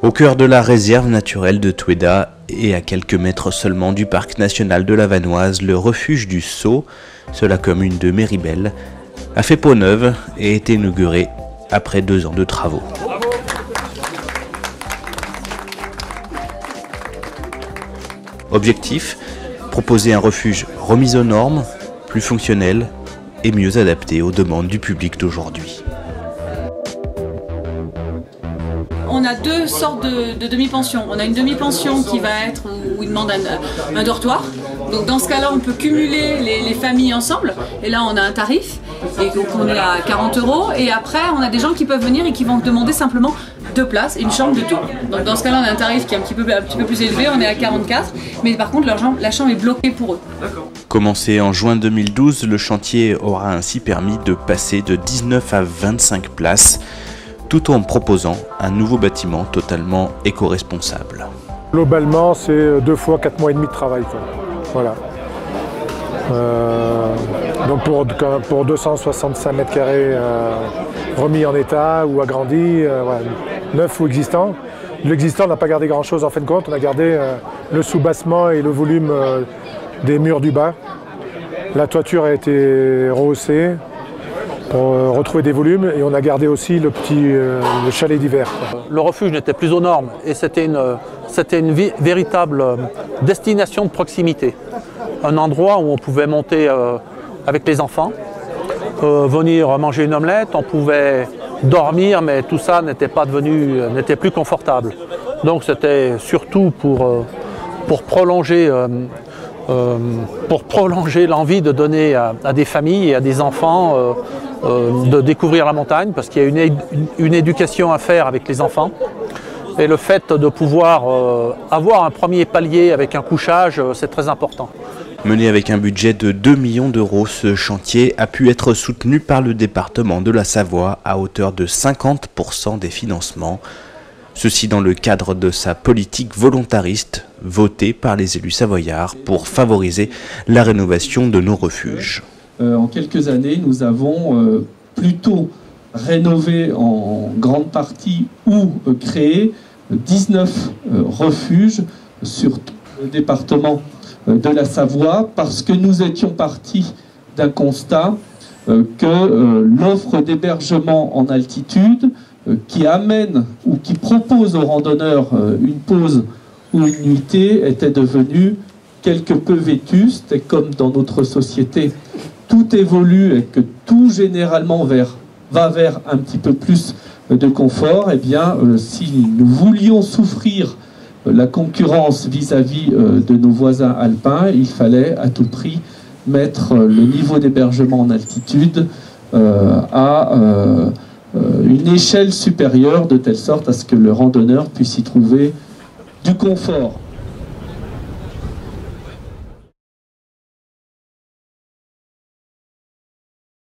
Au cœur de la réserve naturelle de Touéda et à quelques mètres seulement du parc national de la Vanoise, le refuge du Saut, sur la commune de Méribel, a fait peau neuve et été inauguré après 2 ans de travaux. Objectif, proposer un refuge remis aux normes, plus fonctionnel et mieux adapté aux demandes du public d'aujourd'hui. On a 2 sortes de demi-pensions. On a une demi-pension qui va être où il demande un dortoir. Donc dans ce cas-là, on peut cumuler les familles ensemble. Et là, on a un tarif. Et donc on est à 40 €. Et après, on a des gens qui peuvent venir et qui vont demander simplement 2 places et une chambre de tout. Donc dans ce cas-là, on a un tarif qui est un petit peu plus élevé. On est à 44. Mais par contre, la chambre est bloquée pour eux. Commencé en juin 2012, le chantier aura ainsi permis de passer de 19 à 25 places, tout en proposant un nouveau bâtiment totalement éco-responsable. Globalement, c'est 2 fois 4 mois et demi de travail, quoi. Voilà. Donc pour 265 mètres carrés remis en état ou agrandi, voilà, neuf ou existant. L'existant n'a pas gardé grand-chose en fin de compte. On a gardé le soubassement et le volume des murs du bas. La toiture a été rehaussée pour retrouver des volumes et on a gardé aussi le chalet d'hiver. Le refuge n'était plus aux normes et c'était une véritable destination de proximité. Un endroit où on pouvait monter avec les enfants, venir manger une omelette, on pouvait dormir, mais tout ça n'était plus confortable. Donc c'était surtout pour prolonger l'envie de donner à des familles et à des enfants de découvrir la montagne, parce qu'il y a une éducation à faire avec les enfants. Et le fait de pouvoir avoir un premier palier avec un couchage, c'est très important. Mené avec un budget de 2 millions d'euros, ce chantier a pu être soutenu par le département de la Savoie à hauteur de 50% des financements. Ceci dans le cadre de sa politique volontariste votée par les élus savoyards pour favoriser la rénovation de nos refuges. En quelques années, nous avons plutôt rénové en grande partie ou créé 19 refuges sur tout le département de la Savoie, parce que nous étions partis d'un constat que l'offre d'hébergement en altitude qui amène ou qui propose aux randonneurs une pause ou une nuitée était devenue quelque peu vétuste, et comme dans notre société tout évolue et que tout généralement va vers un petit peu plus de confort, eh bien si nous voulions souffrir la concurrence vis-à-vis de nos voisins alpins, il fallait à tout prix mettre le niveau d'hébergement en altitude à une échelle supérieure, de telle sorte à ce que le randonneur puisse y trouver du confort.